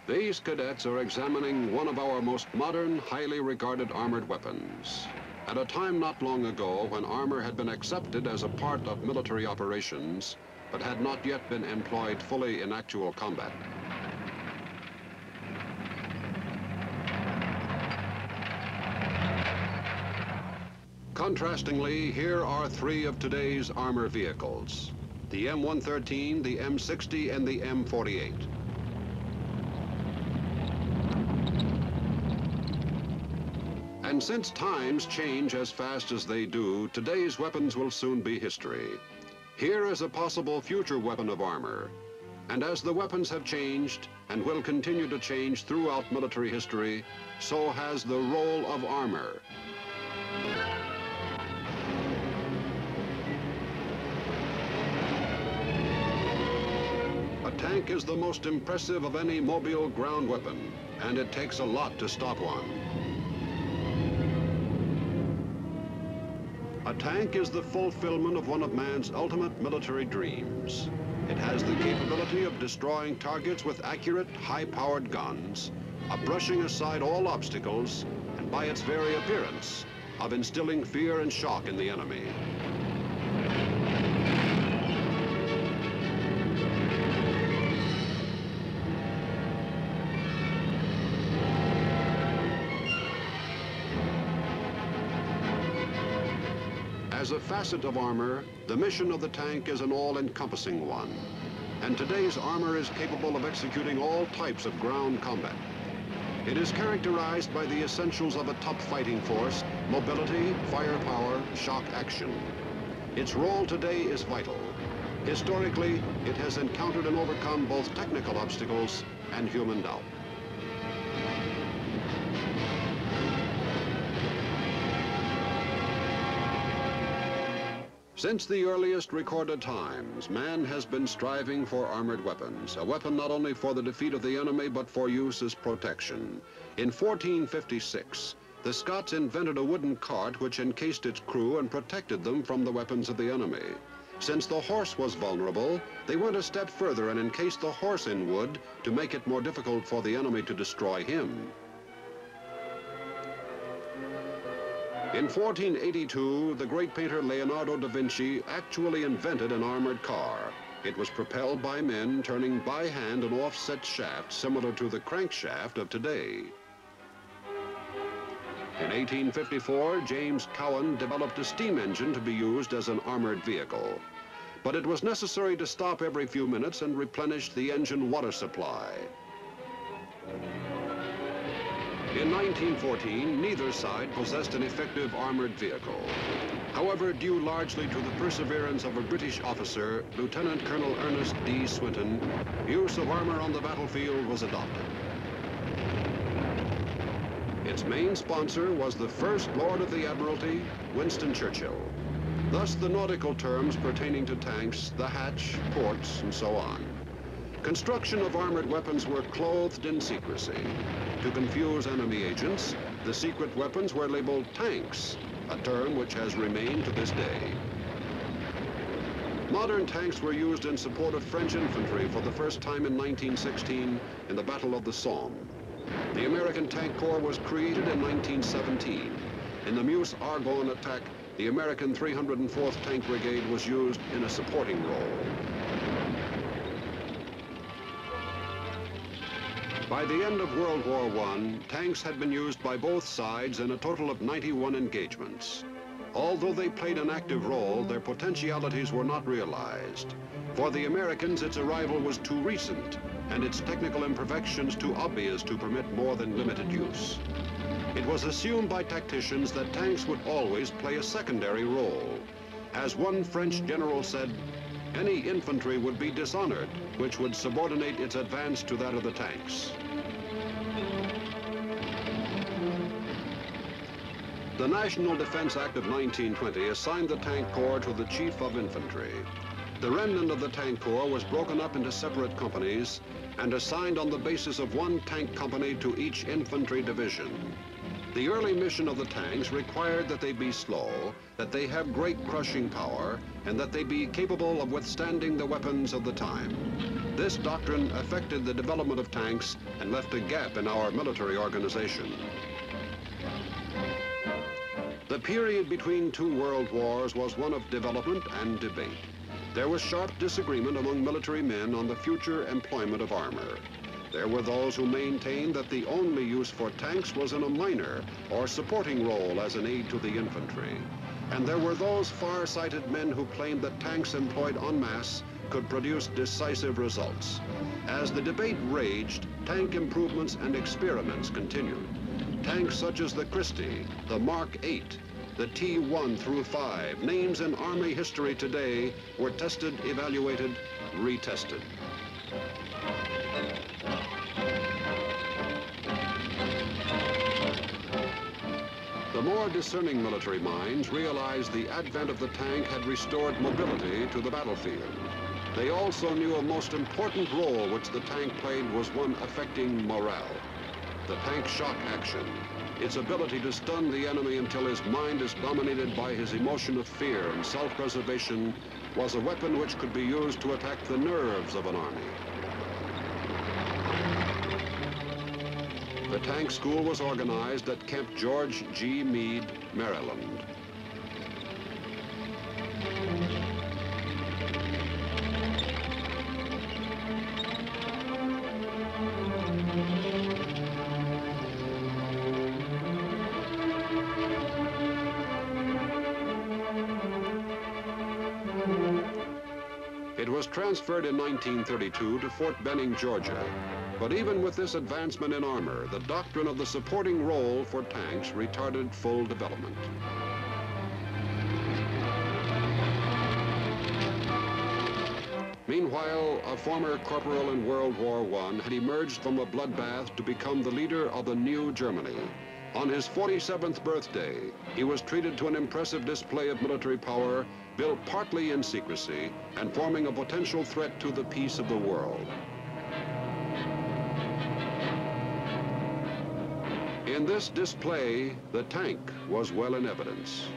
These cadets are examining one of our most modern, highly regarded armored weapons. At a time not long ago when armor had been accepted as a part of military operations, but had not yet been employed fully in actual combat. Contrastingly, here are three of today's armor vehicles: the M113, the M60, and the M48. And since times change as fast as they do, today's weapons will soon be history. Here is a possible future weapon of armor. And as the weapons have changed and will continue to change throughout military history, so has the role of armor. A tank is the most impressive of any mobile ground weapon, and it takes a lot to stop one. A tank is the fulfillment of one of man's ultimate military dreams. It has the capability of destroying targets with accurate, high-powered guns, of brushing aside all obstacles, and by its very appearance, of instilling fear and shock in the enemy. As a facet of armor, the mission of the tank is an all-encompassing one. And today's armor is capable of executing all types of ground combat. It is characterized by the essentials of a tough fighting force: mobility, firepower, shock action. Its role today is vital. Historically, it has encountered and overcome both technical obstacles and human doubt. Since the earliest recorded times, man has been striving for armored weapons, a weapon not only for the defeat of the enemy, but for use as protection. In 1456, the Scots invented a wooden cart which encased its crew and protected them from the weapons of the enemy. Since the horse was vulnerable, they went a step further and encased the horse in wood to make it more difficult for the enemy to destroy him. In 1482, the great painter Leonardo da Vinci actually invented an armored car. It was propelled by men turning by hand an offset shaft similar to the crankshaft of today. In 1854, James Cowan developed a steam engine to be used as an armored vehicle. But it was necessary to stop every few minutes and replenish the engine water supply. In 1914, neither side possessed an effective armored vehicle. However, due largely to the perseverance of a British officer, Lieutenant Colonel Ernest D. Swinton, use of armor on the battlefield was adopted. Its main sponsor was the First Lord of the Admiralty, Winston Churchill. Thus, the nautical terms pertaining to tanks, the hatch, ports, and so on. Construction of armored weapons were clothed in secrecy. To confuse enemy agents, the secret weapons were labeled tanks, a term which has remained to this day. Modern tanks were used in support of French infantry for the first time in 1916 in the Battle of the Somme. The American Tank Corps was created in 1917. In the Meuse-Argonne attack, the American 304th Tank Brigade was used in a supporting role. By the end of World War I, tanks had been used by both sides in a total of 91 engagements. Although they played an active role, their potentialities were not realized. For the Americans, its arrival was too recent, and its technical imperfections too obvious to permit more than limited use. It was assumed by tacticians that tanks would always play a secondary role. As one French general said, any infantry would be dishonored, which would subordinate its advance to that of the tanks. The National Defense Act of 1920 assigned the Tank Corps to the Chief of Infantry. The remnant of the Tank Corps was broken up into separate companies and assigned on the basis of one tank company to each infantry division. The early mission of the tanks required that they be slow, that they have great crushing power, and that they be capable of withstanding the weapons of the time. This doctrine affected the development of tanks and left a gap in our military organization. The period between two world wars was one of development and debate. There was sharp disagreement among military men on the future employment of armor. There were those who maintained that the only use for tanks was in a minor or supporting role as an aid to the infantry. And there were those far-sighted men who claimed that tanks employed en masse could produce decisive results. As the debate raged, tank improvements and experiments continued. Tanks such as the Christie, the Mark 8, the T-1 through 5, names in Army history today, were tested, evaluated, retested. The more discerning military minds realized the advent of the tank had restored mobility to the battlefield. They also knew a most important role which the tank played was one affecting morale. The tank shock action, its ability to stun the enemy until his mind is dominated by his emotion of fear and self-preservation, was a weapon which could be used to attack the nerves of an army. The tank school was organized at Camp George G. Meade, Maryland. It was transferred in 1932 to Fort Benning, Georgia. But even with this advancement in armor, the doctrine of the supporting role for tanks retarded full development. Meanwhile, a former corporal in World War I had emerged from a bloodbath to become the leader of the new Germany. On his 47th birthday, he was treated to an impressive display of military power, built partly in secrecy and forming a potential threat to the peace of the world. In this display, the tank was well in evidence.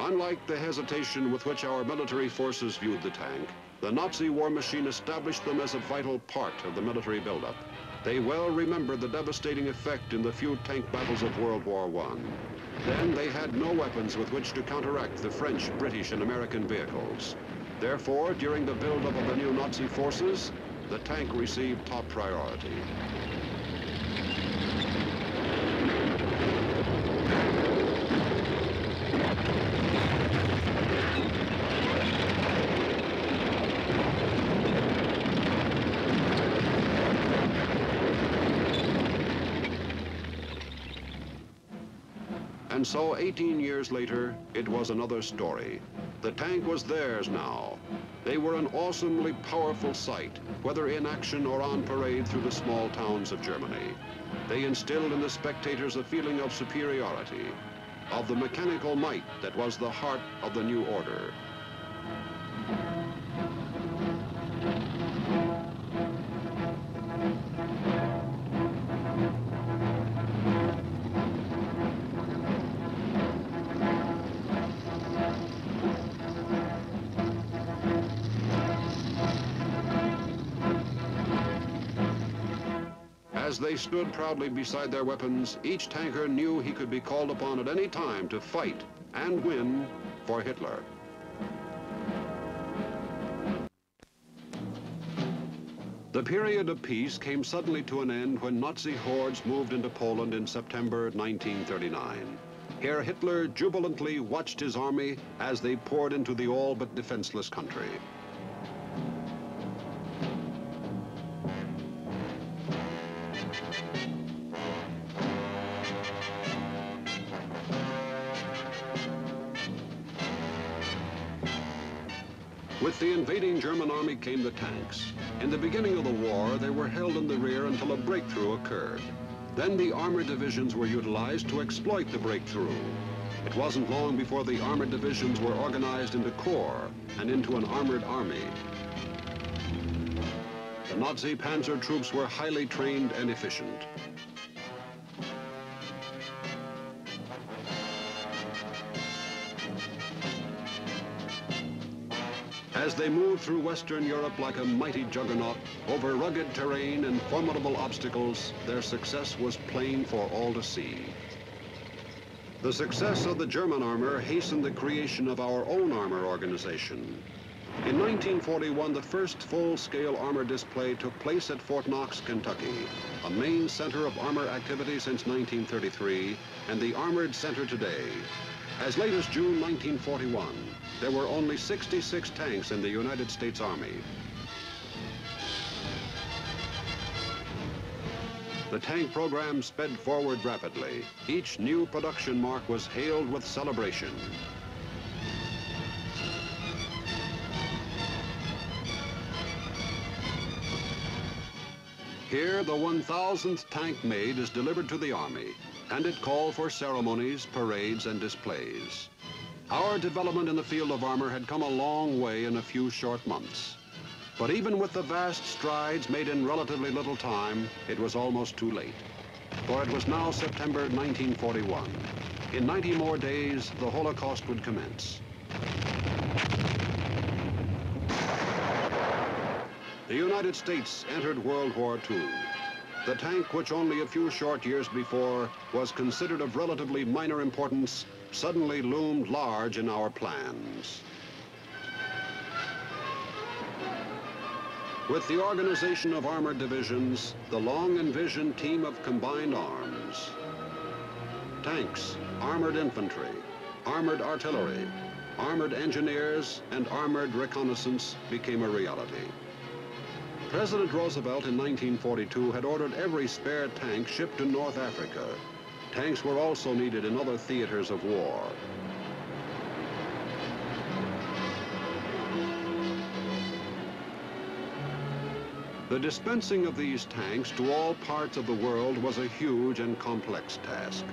Unlike the hesitation with which our military forces viewed the tank, the Nazi war machine established them as a vital part of the military buildup. They well remembered the devastating effect in the few tank battles of World War I. Then they had no weapons with which to counteract the French, British, and American vehicles. Therefore, during the buildup of the new Nazi forces, the tank received top priority. And so 18 years later, it was another story. The tank was theirs now. They were an awesomely powerful sight, whether in action or on parade through the small towns of Germany. They instilled in the spectators a feeling of superiority, of the mechanical might that was the heart of the new order. As they stood proudly beside their weapons, each tanker knew he could be called upon at any time to fight and win for Hitler. The period of peace came suddenly to an end when Nazi hordes moved into Poland in September 1939. Here Hitler jubilantly watched his army as they poured into the all but defenseless country. With the invading German army came the tanks. In the beginning of the war, they were held in the rear until a breakthrough occurred. Then the armored divisions were utilized to exploit the breakthrough. It wasn't long before the armored divisions were organized into corps and into an armored army. The Nazi panzer troops were highly trained and efficient. As they moved through Western Europe like a mighty juggernaut, over rugged terrain and formidable obstacles, their success was plain for all to see. The success of the German armor hastened the creation of our own armor organization. In 1941, the first full-scale armor display took place at Fort Knox, Kentucky, a main center of armor activity since 1933, and the armored center today. As late as June 1941, there were only 66 tanks in the United States Army. The tank program sped forward rapidly. Each new production mark was hailed with celebration. Here, the 1,000th tank made is delivered to the Army, and it called for ceremonies, parades, and displays. Our development in the field of armor had come a long way in a few short months. But even with the vast strides made in relatively little time, it was almost too late. For it was now September 1941. In 90 more days, the Holocaust would commence. The United States entered World War II. The tank, which only a few short years before was considered of relatively minor importance, suddenly loomed large in our plans. With the organization of armored divisions, the long-envisioned team of combined arms, tanks, armored infantry, armored artillery, armored engineers, and armored reconnaissance became a reality. President Roosevelt in 1942 had ordered every spare tank shipped to North Africa. Tanks were also needed in other theaters of war. The dispensing of these tanks to all parts of the world was a huge and complex task.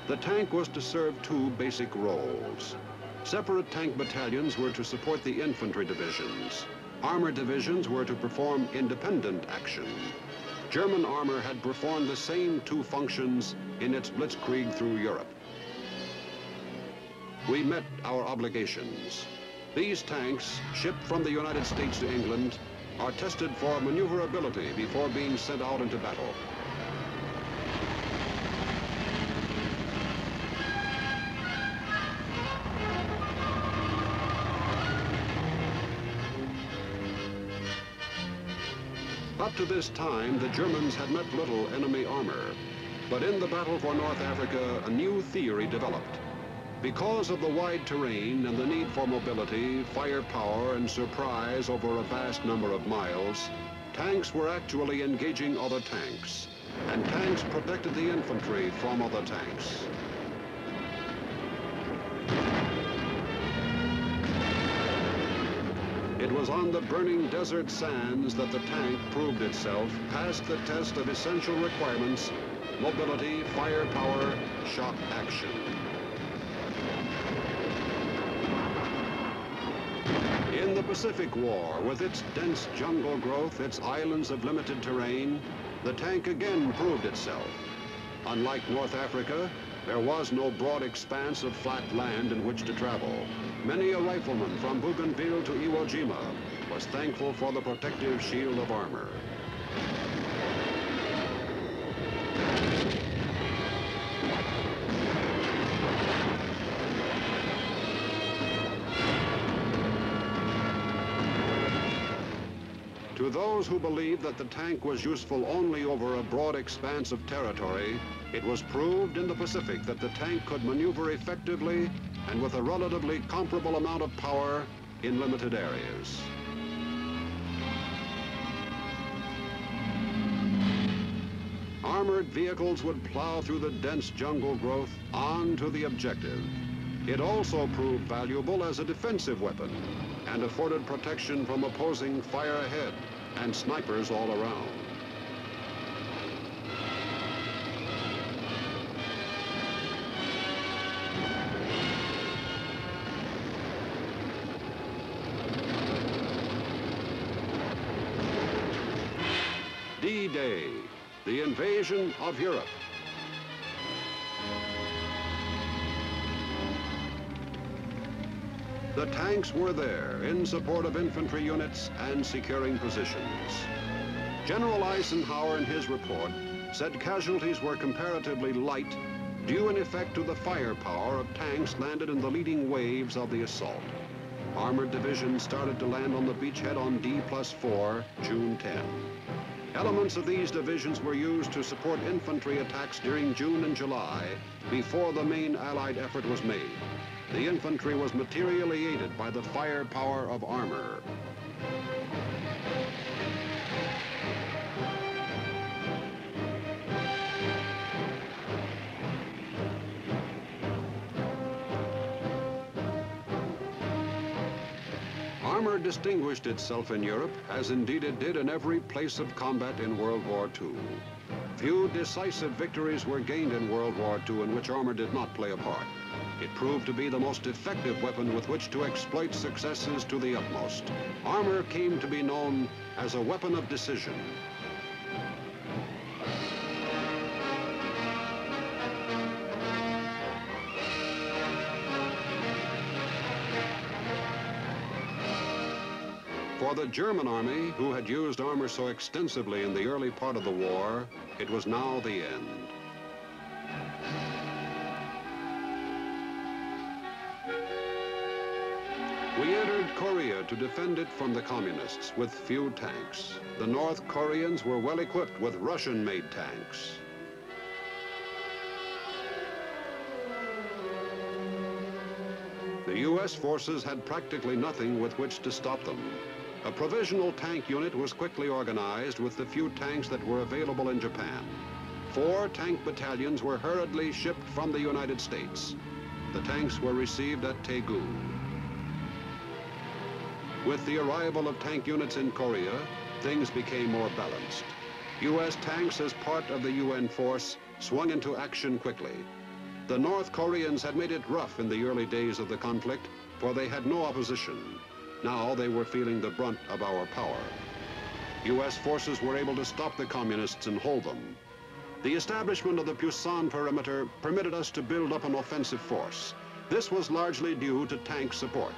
The tank was to serve two basic roles. Separate tank battalions were to support the infantry divisions. Armored divisions were to perform independent action. German armor had performed the same two functions in its blitzkrieg through Europe. We met our obligations. These tanks, shipped from the United States to England, are tested for maneuverability before being sent out into battle. Up to this time, the Germans had met little enemy armor. But in the battle for North Africa, a new theory developed. Because of the wide terrain and the need for mobility, firepower, and surprise over a vast number of miles, tanks were actually engaging other tanks, and tanks protected the infantry from other tanks. It was on the burning desert sands that the tank proved itself, passed the test of essential requirements: mobility, firepower, shock action. In the Pacific War, with its dense jungle growth, its islands of limited terrain, the tank again proved itself. Unlike North Africa, there was no broad expanse of flat land in which to travel. Many a rifleman from Bougainville to Iwo Jima was thankful for the protective shield of armor. To those who believed that the tank was useful only over a broad expanse of territory, it was proved in the Pacific that the tank could maneuver effectively and with a relatively comparable amount of power in limited areas. Armored vehicles would plow through the dense jungle growth on to the objective. It also proved valuable as a defensive weapon and afforded protection from opposing fire ahead and snipers all around. D-Day, the invasion of Europe. The tanks were there in support of infantry units and securing positions. General Eisenhower in his report said casualties were comparatively light, due in effect to the firepower of tanks landed in the leading waves of the assault. Armored divisions started to land on the beachhead on D+4, June 10. Elements of these divisions were used to support infantry attacks during June and July, before the main Allied effort was made. The infantry was materially aided by the firepower of armor. Armor distinguished itself in Europe, as indeed it did in every place of combat in World War II. Few decisive victories were gained in World War II in which armor did not play a part. It proved to be the most effective weapon with which to exploit successes to the utmost. Armor came to be known as a weapon of decision. For the German army, who had used armor so extensively in the early part of the war, it was now the end. We entered Korea to defend it from the communists with few tanks. The North Koreans were well equipped with Russian-made tanks. The U.S. forces had practically nothing with which to stop them. A provisional tank unit was quickly organized with the few tanks that were available in Japan. 4 tank battalions were hurriedly shipped from the United States. The tanks were received at Daegu. With the arrival of tank units in Korea, things became more balanced. U.S. tanks, as part of the UN force, swung into action quickly. The North Koreans had made it rough in the early days of the conflict, for they had no opposition. Now they were feeling the brunt of our power. U.S. forces were able to stop the communists and hold them. The establishment of the Pusan perimeter permitted us to build up an offensive force. This was largely due to tank support.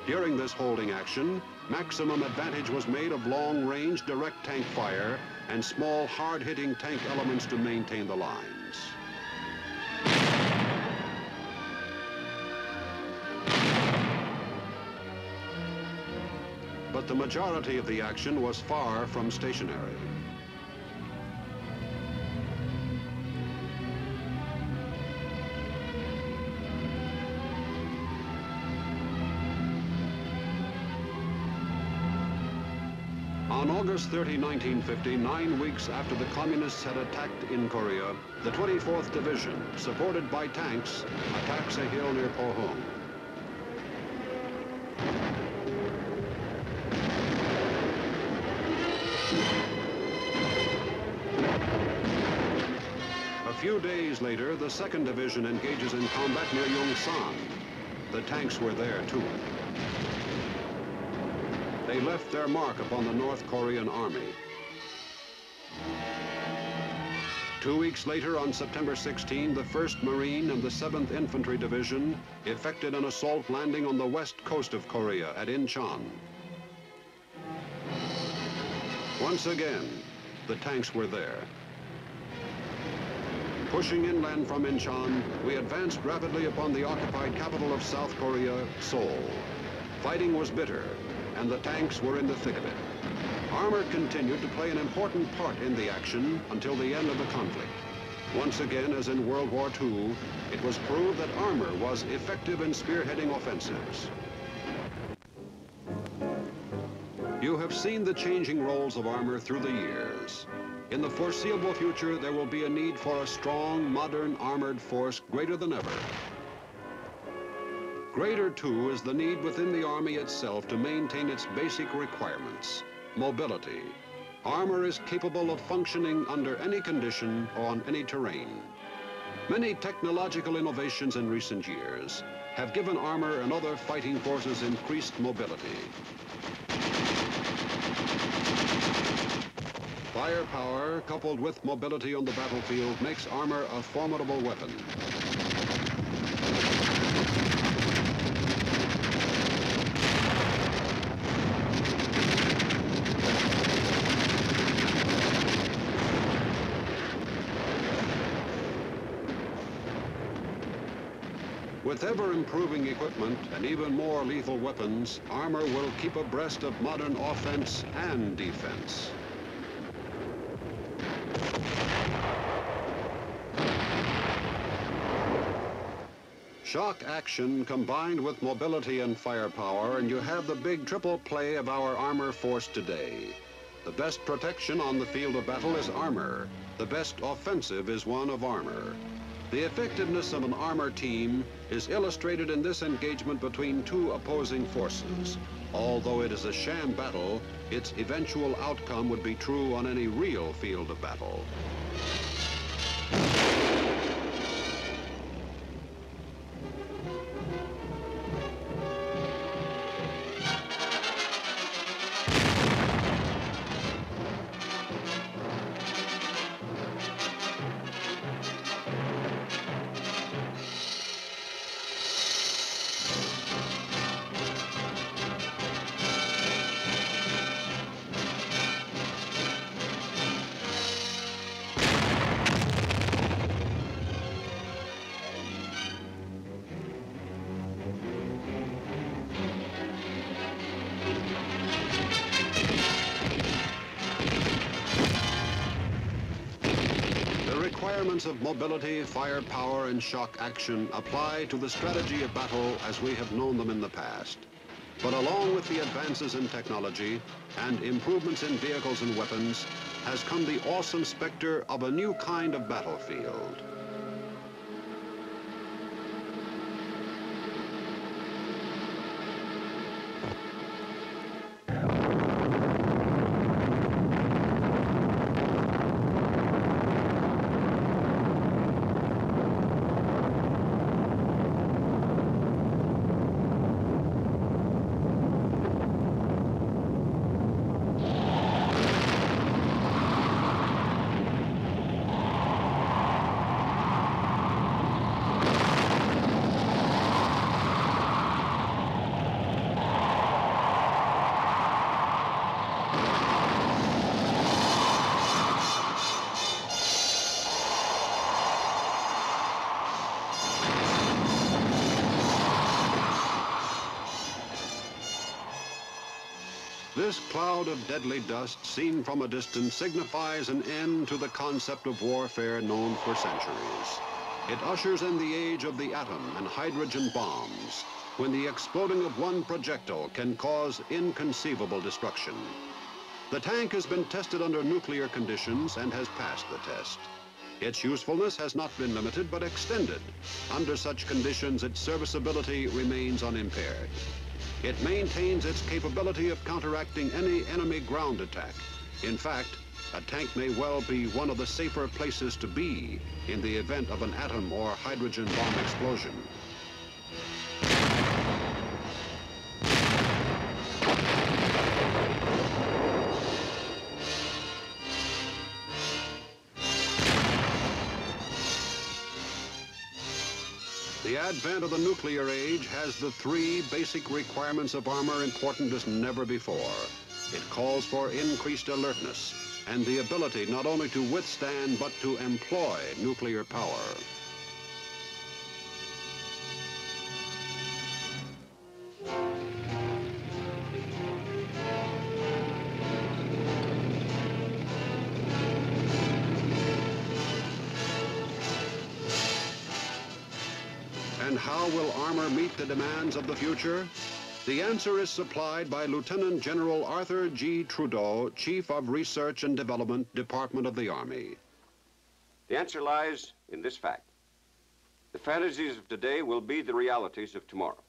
During this holding action, maximum advantage was made of long-range direct tank fire and small, hard-hitting tank elements to maintain the lines. But the majority of the action was far from stationary. On August 30, 1950, 9 weeks after the communists had attacked in Korea, the 24th Division, supported by tanks, attacks a hill near Pohang. A few days later, the 2nd Division engages in combat near Yongsan. The tanks were there too. They left their mark upon the North Korean army. 2 weeks later, on September 16, the 1st Marine and the 7th Infantry Division effected an assault landing on the west coast of Korea at Incheon. Once again, the tanks were there. Pushing inland from Incheon, we advanced rapidly upon the occupied capital of South Korea, Seoul. Fighting was bitter, and the tanks were in the thick of it. Armor continued to play an important part in the action until the end of the conflict. Once again, as in World War II, it was proved that armor was effective in spearheading offensives. You have seen the changing roles of armor through the years. In the foreseeable future, there will be a need for a strong, modern armored force greater than ever. Greater, too, is the need within the Army itself to maintain its basic requirements. Mobility. Armor is capable of functioning under any condition or on any terrain. Many technological innovations in recent years have given armor and other fighting forces increased mobility. Firepower, coupled with mobility on the battlefield, makes armor a formidable weapon. With ever-improving equipment and even more lethal weapons, armor will keep abreast of modern offense and defense. Shock action combined with mobility and firepower, and you have the big triple play of our armor force today. The best protection on the field of battle is armor. The best offensive is one of armor. The effectiveness of an armor team is illustrated in this engagement between two opposing forces. Although it is a sham battle, its eventual outcome would be true on any real field of battle. Requirements of mobility, firepower, and shock action apply to the strategy of battle as we have known them in the past. But along with the advances in technology and improvements in vehicles and weapons has come the awesome specter of a new kind of battlefield. This cloud of deadly dust seen from a distance signifies an end to the concept of warfare known for centuries. It ushers in the age of the atom and hydrogen bombs, when the exploding of one projectile can cause inconceivable destruction. The tank has been tested under nuclear conditions and has passed the test. Its usefulness has not been limited but extended. Under such conditions, its serviceability remains unimpaired. It maintains its capability of counteracting any enemy ground attack. In fact, a tank may well be one of the safer places to be in the event of an atom or hydrogen bomb explosion. The advent of the nuclear age has the three basic requirements of armor important as never before. It calls for increased alertness and the ability not only to withstand but to employ nuclear power. And how will armor meet the demands of the future? The answer is supplied by Lieutenant General Arthur G. Trudeau, Chief of Research and Development, Department of the Army. The answer lies in this fact. The fantasies of today will be the realities of tomorrow.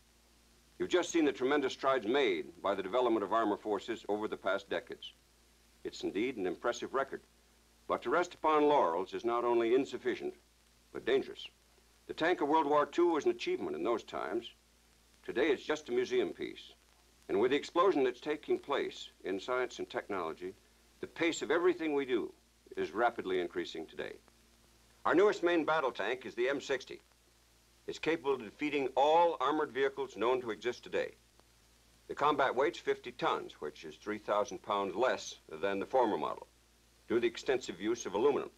You've just seen the tremendous strides made by the development of armor forces over the past decades. It's indeed an impressive record. But to rest upon laurels is not only insufficient, but dangerous. The tank of World War II was an achievement in those times. Today, it's just a museum piece. And with the explosion that's taking place in science and technology, the pace of everything we do is rapidly increasing today. Our newest main battle tank is the M60. It's capable of defeating all armored vehicles known to exist today. The combat weight's 50 tons, which is 3,000 pounds less than the former model, due to the extensive use of aluminum.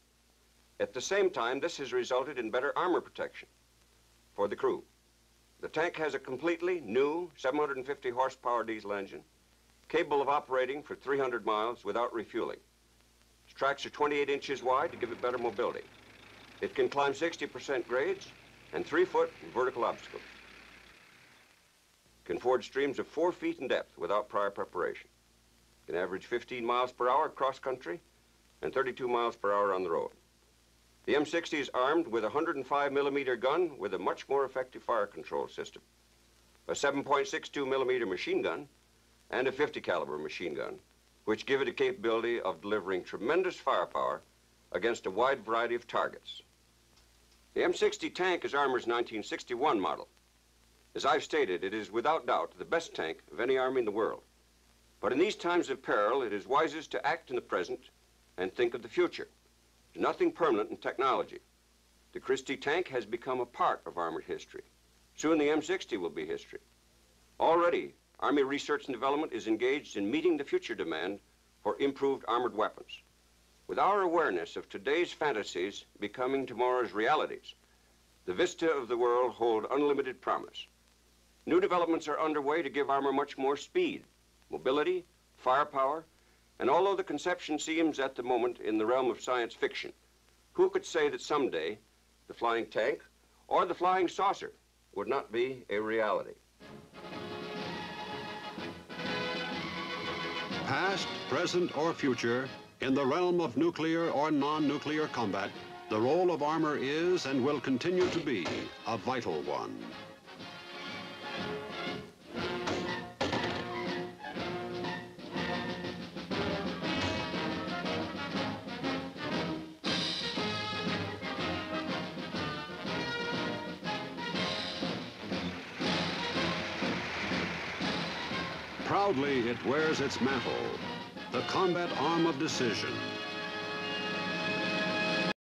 At the same time, this has resulted in better armor protection for the crew. The tank has a completely new 750 horsepower diesel engine, capable of operating for 300 miles without refueling. Its tracks are 28 inches wide to give it better mobility. It can climb 60% grades and 3-foot vertical obstacles. It can ford streams of 4 feet in depth without prior preparation. It can average 15 miles per hour cross country and 32 miles per hour on the road. The M60 is armed with a 105 millimeter gun with a much more effective fire control system, a 7.62 millimeter machine gun, and a 50 caliber machine gun, which give it a capability of delivering tremendous firepower against a wide variety of targets. The M60 tank is Armor's 1961 model. As I've stated, it is without doubt the best tank of any army in the world. But in these times of peril, it is wisest to act in the present and think of the future. There's nothing permanent in technology. The Christie tank has become a part of armored history. Soon the M60 will be history. Already, Army research and development is engaged in meeting the future demand for improved armored weapons. With our awareness of today's fantasies becoming tomorrow's realities, the vista of the world hold unlimited promise. New developments are underway to give armor much more speed, mobility, firepower, and although the conception seems at the moment in the realm of science fiction, who could say that someday the flying tank or the flying saucer would not be a reality? Past, present, or future, in the realm of nuclear or non-nuclear combat, the role of armor is and will continue to be a vital one. Proudly it wears its mantle, the combat arm of decision,